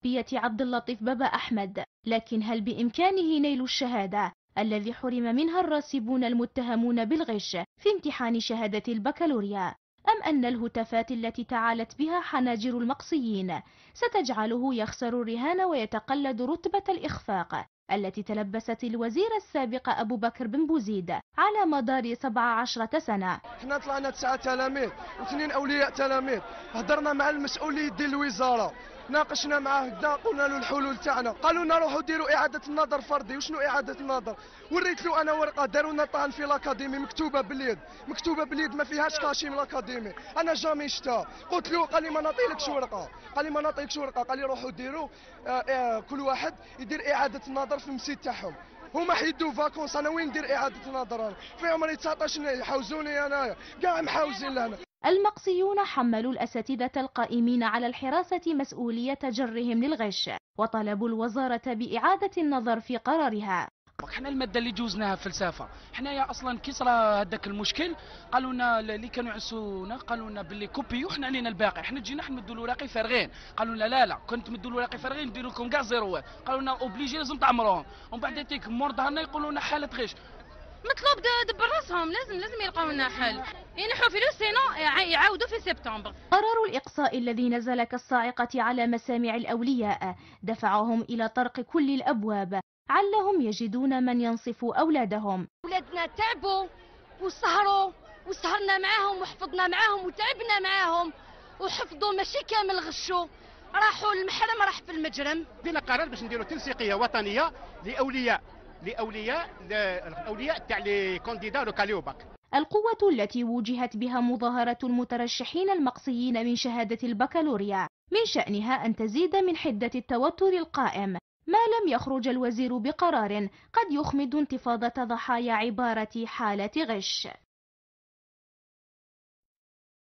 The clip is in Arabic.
بية عبد اللطيف بابا أحمد، لكن هل بإمكانه نيل الشهادة الذي حرم منها الراسبون المتهمون بالغش في امتحان شهادة البكالوريا؟ أم أن الهتافات التي تعالت بها حناجر المقصيين ستجعله يخسر الرهان ويتقلد رتبة الإخفاق التي تلبست الوزير السابق أبو بكر بن بوزيد على مدار 17 سنة؟ احنا طلعنا 9 تلاميذ واثنين أولياء تلاميذ، هضرنا مع المسؤولين ديال الوزارة، ناقشنا معاه هكذا، قلنا له الحلول تاعنا، قالوا لنا روحوا ديروا إعادة النظر فردي. وشنو إعادة النظر؟ وريت له أنا ورقة داروا لنا طعن في الأكاديمي مكتوبة باليد، مكتوبة باليد ما فيهاش كاشي من الأكاديمي، أنا جامي شفتها. قلت له، قال لي ما نعطيلكش ورقة، قال لي ما نعطيلكش ورقة، قال لي روحوا ديروا كل واحد يدير إعادة النظر في المسيد تاعهم. هما حيدوا فاكونس، انا وين ندير اعاده النظر؟ انا في عمري 19 يحوزوني انايا، كاع محاوزين لهنا. المقصيون حملوا الأساتذة القائمين على الحراسة مسؤولية جرهم للغش، وطلبوا الوزارة بإعادة النظر في قرارها. احنا الماده اللي جوزناها فلسفه، حنايا اصلا كي صرا هذاك المشكل قالوا لنا اللي كانوا يعسونا، قالوا لنا باللي كوبي وحنا علينا الباقي، حنا جينا نمدوا الوراقي فارغين، قالوا لنا لا كنت تمدوا الوراقي فارغين نديروا لكم كاع زيروات، قالوا لنا اوبليجي لازم تعمروهم، ومن بعد تيك مور ظهرنا يقولوا لنا حاله غش. مطلوب دبر راسهم، لازم يلقاو لنا حل، ينحوا فلوس سينو يعاودوا في سبتمبر. قرار الإقصاء الذي نزل كالصاعقة على مسامع الأولياء دفعهم إلى طرق كل الأبواب علهم يجدون من ينصف أولادهم. أولادنا تعبوا وسهروا وسهرنا معاهم وحفظنا معاهم وتعبنا معاهم وحفظوا، ماشي كامل غشوا، راحوا المحرم راح في المجرم. دينا قرار باش نديروا تنسيقيه وطنيه لاولياء تاع لي كونديدا لوكاليوباك. القوة التي وجهت بها مظاهرة المترشحين المقصيين من شهادة البكالوريا من شأنها أن تزيد من حدة التوتر القائم ما لم يخرج الوزير بقرار قد يخمد انتفاضة ضحايا عبارة حالة غش.